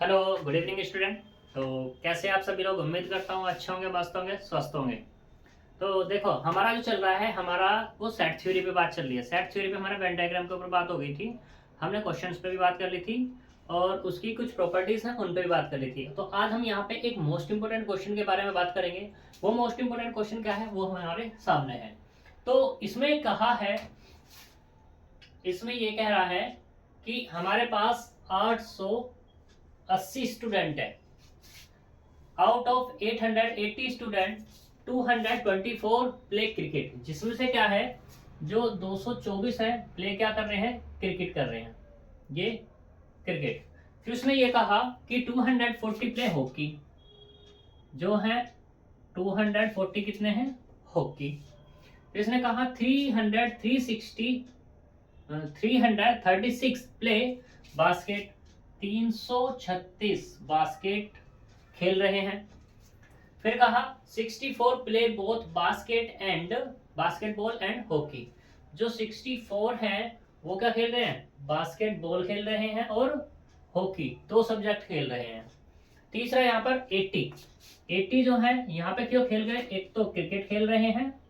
Hello, good evening student. तो कैसे आप सभी लोग? उम्मीद करता हूँ अच्छे होंगे, मस्त होंगे, स्वस्थ होंगे। तो देखो, हमारा जो चल रहा है, हमारा वो सेट थ्योरी पे बात चल रही है। सेट थ्योरी पे हमारा वेन डायग्राम के ऊपर बात हो गई थी। हमने क्वेश्चंस पे भी बात कर ली थी और उसकी कुछ प्रॉपर्टीज हैं उन पे भी बात कर ली थी। तो आज हम यहाँ पे एक मोस्ट इंपोर्टेंट क्वेश्चन के बारे में बात करेंगे। वो मोस्ट इंपोर्टेंट क्वेश्चन क्या है वो हमारे सामने है। तो इसमें कहा है, इसमें ये कह रहा है कि हमारे पास 880 स्टूडेंट है। Out of 880 student 224 play cricket, जिसमें से क्या है, जो 224 है प्ले क्या कर रहे हैं, क्रिकेट कर रहे हैं, ये क्रिकेट। फिर उसने ये कहा कि 240 प्ले हॉकी, जो है 240 कितने हैं, हॉकी। फिर इसने कहा 336 प्ले बास्केट, 336 बास्केट खेल रहे हैं। फिर कहा 64 play both basketball and hockey, जो 64 है वो क्या खेल रहे हैं, बास्केटबॉल खेल रहे हैं और हॉकी, दो सब्जेक्ट खेल रहे हैं। तीसरा यहाँ पर 80 जो है यहाँ पे क्यों खेल रहे हैं, एक तो क्रिकेट खेल रहे हैं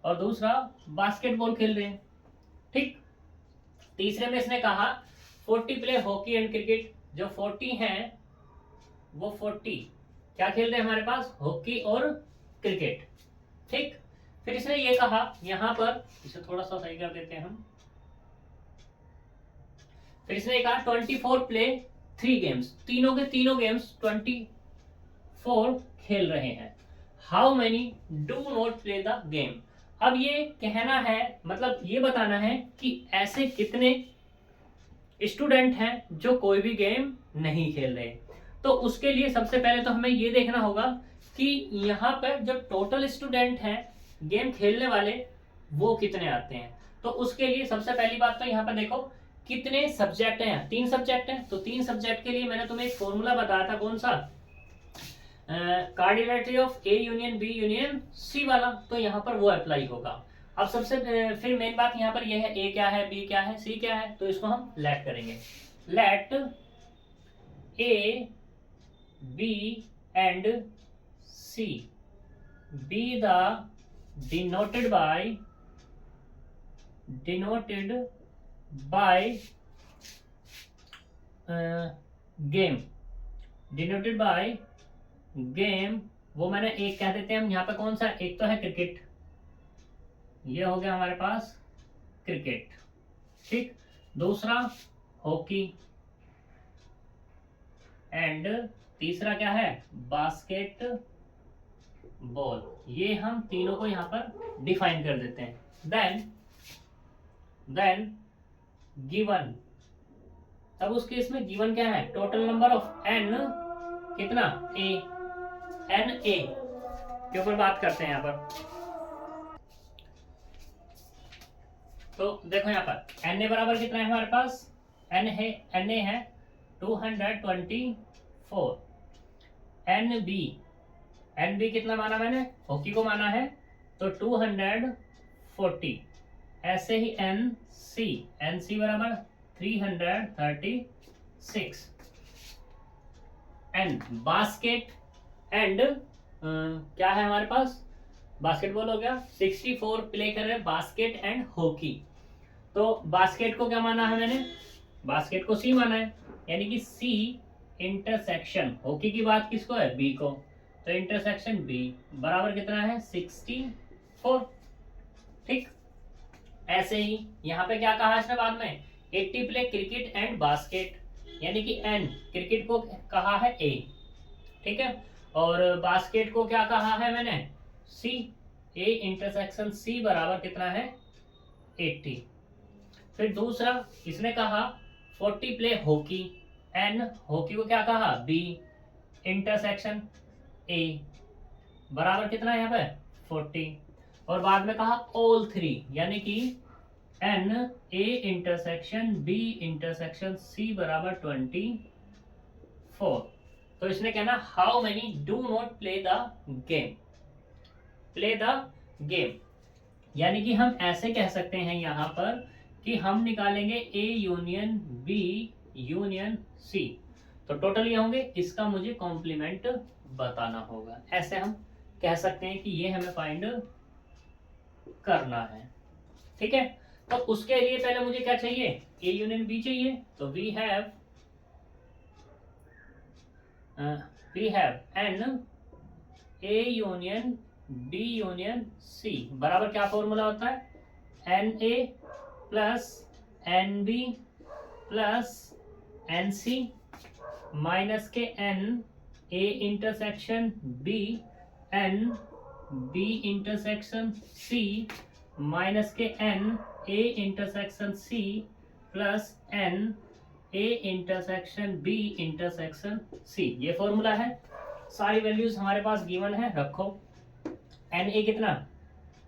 और दूसरा बास्केटबॉल खेल रहे हैं। ठीक। तीसरे में इसने कहा 40 प्ले हॉकी एंड क्रिकेट, जो 40 हैं वो 40 क्या खेल रहे हैं हमारे पास, हॉकी और क्रिकेट। ठीक। फिर इसने ये कहा, यहां पर इसे थोड़ा सा सही कर देते हैं हम। फिर इसने कहा 24 प्ले 3 गेम्स, तीनों के तीनों गेम्स 24 खेल रहे हैं। How many do not play the game. अब ये कहना है, मतलब ये बताना है कि ऐसे कितने स्टूडेंट हैं जो कोई भी गेम नहीं खेल रहे। तो उसके लिए सबसे पहले तो हमें ये देखना होगा कि यहाँ पर जो टोटल स्टूडेंट हैं गेम खेलने वाले वो कितने आते हैं। तो उसके लिए सबसे पहली बात तो यहाँ पर देखो कितने सब्जेक्ट हैं, 3 सब्जेक्ट हैं। तो 3 सब्जेक्ट के लिए मैंने तुम्हें एक फॉर्मूला बताया था, कौन सा, cardinality of A union B union C वाला। तो यहाँ पर वो अप्लाई होगा। अब सबसे फिर मेन बात यहाँ पर यह है, ए क्या है, बी क्या है, सी क्या है। तो इसको हम लेट करेंगे। Let A B and C be the denoted by गेम, डिनोटेड बाय गेम। वो मैंने एक कह देते हैं हम यहाँ पे, कौन सा, एक तो है क्रिकेट, ये हो गया हमारे पास क्रिकेट। ठीक। दूसरा हॉकी एंड तीसरा क्या है, बास्केट बॉल। ये हम तीनों को यहाँ पर डिफाइन कर देते हैं। देन गिवन, तब उस केस में गिवन क्या है, टोटल नंबर ऑफ एन कितना, ए, एन ए के ऊपर बात करते हैं यहाँ पर। तो देखो यहाँ पर एन ए बराबर कितना है हमारे पास, एन ए है 224। एन बी कितना माना मैंने, हॉकी को माना है, तो 240। ऐसे ही एन सी बराबर 336। एंड बास्केट एंड क्या है हमारे पास, बास्केटबॉल हो गया, 64 प्ले कर रहे हैं बास्केट एंड हॉकी। तो बास्केट को क्या माना है मैंने, बास्केट को सी माना है, यानी कि सी इंटरसेक्शन हॉकी की बात किसको है, बी को। तो इंटरसेक्शन बी बराबर कितना है, 64। ठीक। ऐसे ही यहाँ पे क्या कहा इसने बाद में, 80 प्ले क्रिकेट एंड बास्केट, यानी कि एन क्रिकेट को कहा है ए, ठीक है, और बास्केट को क्या कहा है मैंने, सी। ए इंटरसेक्शन सी बराबर कितना है, 80। फिर दूसरा इसने कहा 40 प्ले हॉकी, एन हॉकी को क्या कहा, बी इंटरसेक्शन ए बराबर कितना है यहाँ पे, 40। और बाद में कहा ऑल 3, यानी कि n A intersection B intersection C बराबर 24। तो इसने कहना how many do not play the game, play the game, यानी कि हम ऐसे कह सकते हैं यहाँ पर कि हम निकालेंगे A union B union C. तो टोटल ये होंगे, इसका मुझे कॉम्प्लीमेंट बताना होगा। ऐसे हम कह सकते हैं कि ये हमें फाइंड करना है। ठीक है, तो उसके लिए पहले मुझे क्या चाहिए, ए यूनियन बी चाहिए। तो we have n A union B union C बराबर क्या फॉर्मूला होता है, n A plus n B plus n C minus के n A intersection B n B intersection C minus के n A intersection C plus n A intersection B intersection C. ये formula है, सारी values हमारे पास given है, रखो। N A कितना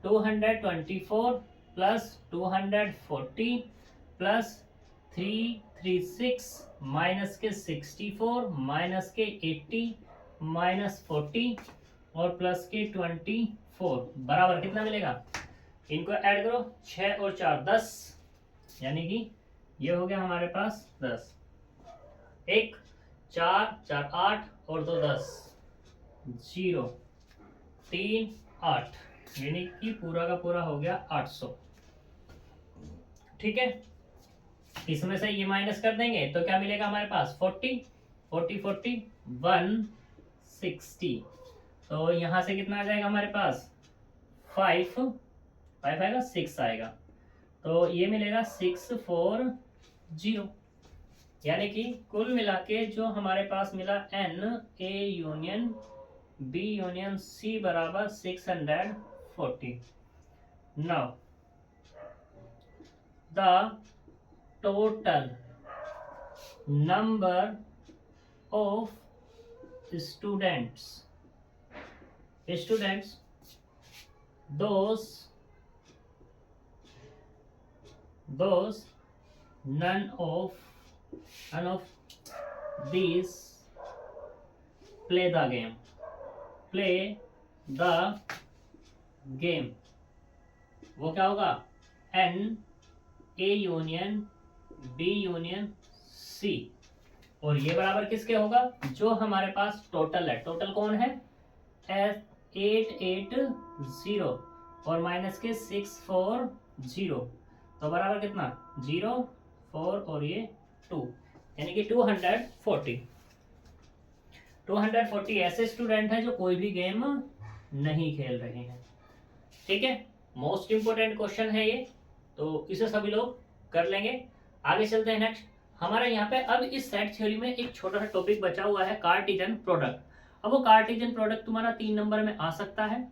224 plus 240 plus 336 minus के 64 माइनस के 80 माइनस 40 और प्लस के 24 बराबर कितना मिलेगा, इनको ऐड करो, 6 और 4 10, यानी कि ये हो गया हमारे पास 10, 1 4 4 8 और 2 10, 0 3 8, यानी कि पूरा का पूरा हो गया 800। ठीक है, इसमें से ये माइनस कर देंगे तो क्या मिलेगा हमारे पास 40 40 40 160। तो यहाँ से कितना आ जाएगा हमारे पास 5 आएगा, 6 आएगा, तो ये मिलेगा 640। यानी कि कुल मिला के जो हमारे पास मिला n A union B union C बराबर 640। Now the total number of students those none of these play the game, वो क्या होगा, n A union B union C, और ये बराबर किसके होगा, जो हमारे पास टोटल है, टोटल कौन है 880 और माइनस के 640, तो बराबर कितना 0 4 और ये 2, यानी कि 240 ऐसे स्टूडेंट हैं जो कोई भी गेम नहीं खेल रहे हैं। ठीक है, मोस्ट इंपोर्टेंट क्वेश्चन है ये, तो इसे सभी लोग कर लेंगे। आगे चलते हैं नेक्स्ट। हमारा यहाँ पे अब इस सेट थ्योरी में एक छोटा सा टॉपिक बचा हुआ है, कार्टेशियन प्रोडक्ट। अब वो कार्टेशियन प्रोडक्ट तुम्हारा 3 नंबर में आ सकता है।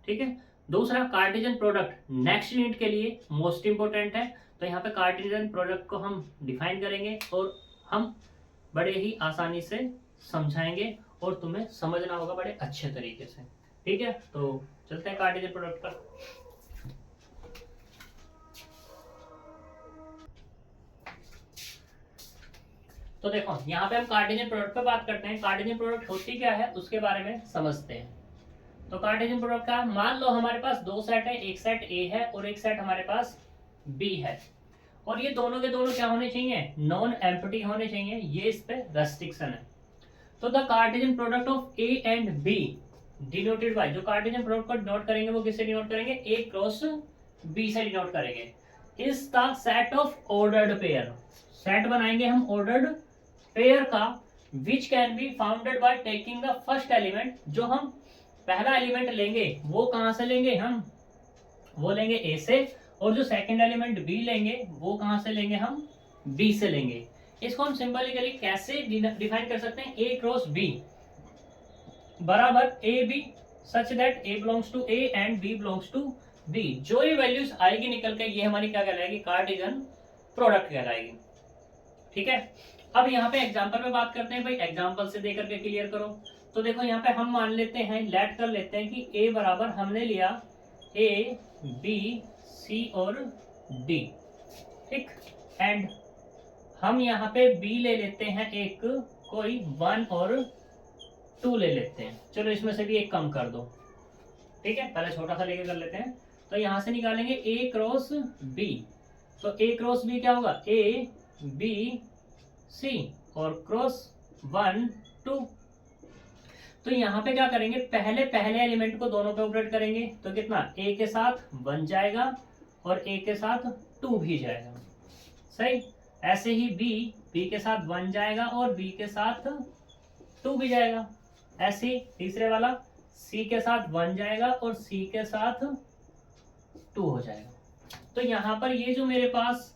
ठीक है, दूसरा कार्टेशियन प्रोडक्ट नेक्स्ट यूनिट के लिए मोस्ट इंपोर्टेंट है, तो यहाँ पे कार्टेशियन प्रोडक्ट को हम डिफाइन करेंगे और हम बड़े ही आसानी से समझाएंगे और तुम्हें समझना होगा बड़े अच्छे तरीके से। ठीक है, तो चलते हैं कार्टेशियन प्रोडक्ट पर। तो देखो यहाँ पे हम कार्टेशियन प्रोडक्ट पे बात करते हैं। कार्टेशियन प्रोडक्ट होती क्या है उसके बारे में समझते हैं। तो कार्टेशियन प्रोडक्ट का मान लो हमारे पास 2 सेट है, एक सेट ए है और एक सेट हमारे पास बी है, और ये दोनों के दोनों क्या होने चाहिए, नॉन एम्प्टी होने चाहिए, ये इस पे रेस्ट्रिक्शन है। तो the Cartesian product of A and B denoted by, जो कार्टेशियन प्रोडक्ट को डिनोट करेंगे वो किससे डिनोट करेंगे, ए क्रॉस बी से डिनोट करेंगे। Is the set of ordered pair, set बनाएंगे हम ऑर्डर्ड पेयर का, which can be founded by taking the first element, जो हम पहला एलिमेंट लेंगे वो कहां से लेंगे, हम वो लेंगे ए से, और जो सेकंड एलिमेंट बी लेंगे वो कहां से लेंगे, हम बी से लेंगे। इसको हम सिंबलिकली कैसे डिफाइन कर सकते हैं, ए क्रॉस बी बराबर A B such that A belongs to A and B belongs to B. जो ये वैल्यूज आएगी निकल के, ये हमारी क्या कहलाएगी, कार्टेशियन प्रोडक्ट कहलाएगी। ठीक है, अब यहाँ पे एग्जांपल पे बात करते हैं भाई, एग्जांपल से देकर के क्लियर करो। तो देखो यहाँ पे हम मान लेते हैं, लेट कर लेते हैं कि ए बराबर हमने लिया ए बी सी और डी, ठीक, एंड हम यहाँ पे बी ले लेते हैं एक कोई 1 और 2 ले लेते हैं। चलो इसमें से भी एक कम कर दो, ठीक है, पहले छोटा सा लेके कर लेते हैं। तो यहाँ से निकालेंगे ए क्रॉस बी, तो ए क्रॉस बी क्या होगा, ए बी सी और क्रॉस 1 2। तो यहाँ पे क्या करेंगे, पहले पहले एलिमेंट को दोनों पे ऑपरेट करेंगे, तो कितना, a के साथ 1 जाएगा और a के साथ 2 भी जाएगा, सही। ऐसे ही b के साथ 1 जाएगा और b के साथ 2 भी जाएगा। ऐसे ही तीसरे वाला c के साथ 1 जाएगा और c के साथ 2 हो जाएगा। तो यहाँ पर ये जो मेरे पास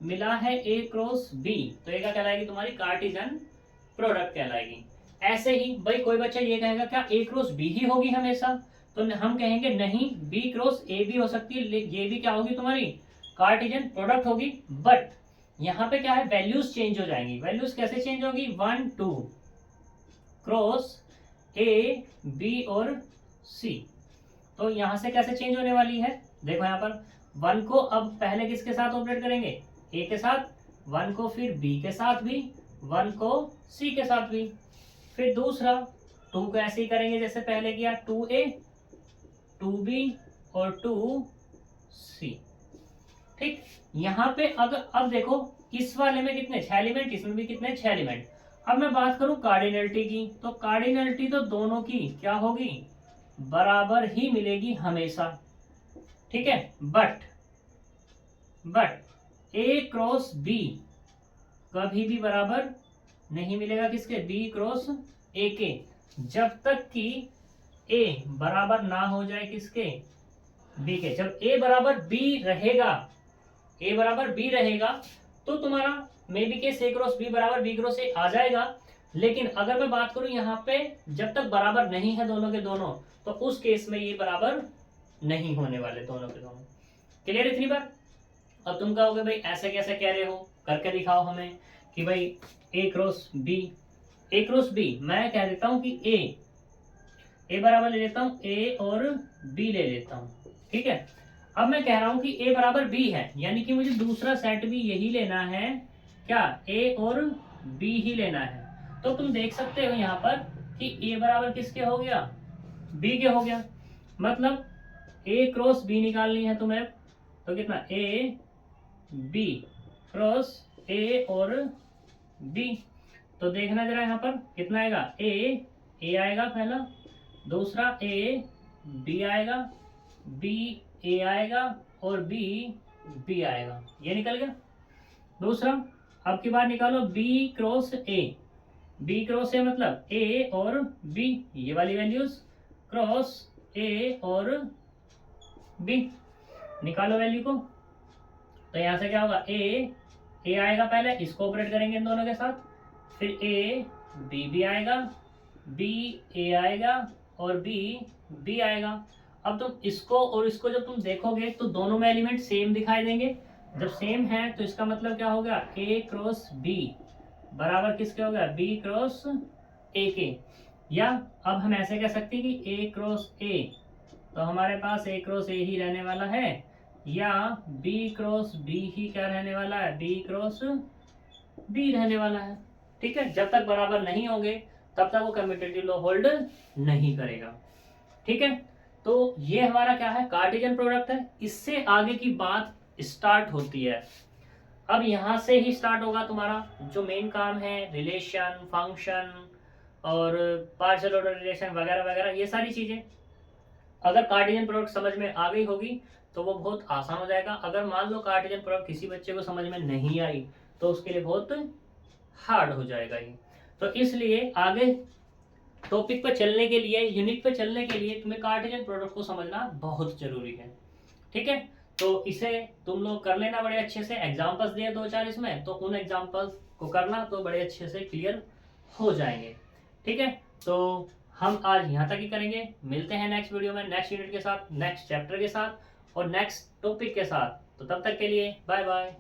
मिला है a क्रॉस b, तो ये क्या कहलाएगी, तुम्हारी कार्टेशियन प्रोडक्ट कहलाएगी। ऐसे ही भाई कोई बच्चा ये कहेगा क्या a क्रॉस b ही होगी हमेशा, तो हम कहेंगे नहीं, b क्रॉस a भी हो सकती है, ये भी क्या होगी, तुम्हारी कार्टेशियन प्रोडक्ट होगी। बट यहाँ पे क्या है, वैल्यूज चेंज हो जाएंगी। वैल्यूज कैसे चेंज होगी, 1 2 क्रॉस a b और c। तो यहाँ से कैसे चेंज होने वाली है, देखो यहाँ पर 1 को अब पहले किसके साथ ऑपरेट करेंगे, a के साथ, 1 को फिर b के साथ भी, 1 को c के साथ भी, फिर दूसरा 2 को ऐसे ही करेंगे जैसे पहले किया, 2a 2b और 2c। ठीक, यहाँ पे अगर अब देखो इस वाले में कितने 6 एलिमेंट, इसमें भी कितने 6 एलिमेंट। अब मैं बात करूं कार्डिनलिटी की, तो कार्डिनलिटी तो दोनों की क्या होगी, बराबर ही मिलेगी हमेशा, ठीक है। बट a क्रॉस b कभी भी बराबर नहीं मिलेगा किसके, b क्रॉस a के, जब तक कि a बराबर ना हो जाए किसके, b के। जब a बराबर b रहेगा, a बराबर b रहेगा, तो तुम्हारा may be case a cross b बराबर b क्रॉस a आ जाएगा। लेकिन अगर मैं बात करूं यहाँ पे जब तक बराबर नहीं है दोनों के दोनों, तो उस केस में ये बराबर नहीं होने वाले दोनों के दोनों। क्लियर इतनी बात। अब तुम कहोगे भाई ऐसे कैसे कह रहे हो, करके दिखाओ हमें कि भाई a क्रॉस b, मैं कह देता हूं कि a बराबर ले लेता हूं a और b ले लेता हूं, ठीक है। अब मैं कह रहा हूं कि a बराबर b है, यानी कि मुझे दूसरा सेट भी यही लेना है, क्या, a और b ही लेना है। तो तुम देख सकते हो यहाँ पर कि a बराबर किसके हो गया, b के हो गया। मतलब a क्रॉस b निकालनी है तुम्हें, तो कितना, a b क्रॉस a और b। तो देखना जरा यहाँ पर कितना आएगा, a आएगा पहला, दूसरा a b आएगा, b a आएगा और b आएगा, ये निकल गया दूसरा। अब की बार निकालो b क्रॉस a मतलब a और b, ये वाली वैल्यूज क्रॉस a और b, निकालो वैल्यू को। तो यहां से क्या होगा, a आएगा पहले, इसको ऑपरेट करेंगे इन दोनों के साथ, फिर a b आएगा, b a आएगा और b आएगा। अब तुम इसको और इसको जब तुम देखोगे तो दोनों में एलिमेंट सेम दिखाई देंगे। जब सेम है तो इसका मतलब क्या हो गया, a क्रॉस b बराबर किसके हो गया, b क्रॉस a के। या अब हम ऐसे कह सकते हैं कि a क्रॉस a, तो हमारे पास a क्रॉस a ही रहने वाला है, या b क्रॉस b ही क्या रहने वाला है, b क्रॉस b रहने वाला है, ठीक है। जब तक बराबर नहीं होंगे तब तक वो कम्यूटेटिव लॉ होल्ड नहीं करेगा, ठीक है। तो ये हमारा क्या है, कार्टेशियन प्रोडक्ट है। इससे आगे की बात स्टार्ट होती है। अब यहां से ही स्टार्ट होगा तुम्हारा जो मेन काम है, रिलेशन, फंक्शन और पार्शियल ऑर्डर रिलेशन वगैरह वगैरह, ये सारी चीजें अगर कार्टेशियन प्रोडक्ट समझ में आ गई होगी तो वो बहुत आसान हो जाएगा। अगर मान लो कार्टेशियन प्रोडक्ट किसी बच्चे को समझ में नहीं आई तो उसके लिए बहुत हार्ड हो जाएगा ये। तो इसलिए आगे टॉपिक पर चलने के लिए, यूनिट पर चलने के लिए तुम्हें कार्टेशियन प्रोडक्ट को समझना बहुत जरूरी है, ठीक है। तो इसे तुम लोग कर लेना बड़े अच्छे से, एग्जाम्पल्स दिए 2-4 इसमें, तो उन एग्जाम्पल्स को करना तो बड़े अच्छे से क्लियर हो जाएंगे, ठीक है। तो हम आज यहाँ तक ही करेंगे, मिलते हैं नेक्स्ट वीडियो में नेक्स्ट यूनिट के साथ, नेक्स्ट चैप्टर के साथ और नेक्स्ट टॉपिक के साथ। तो तब तक के लिए बाय बाय।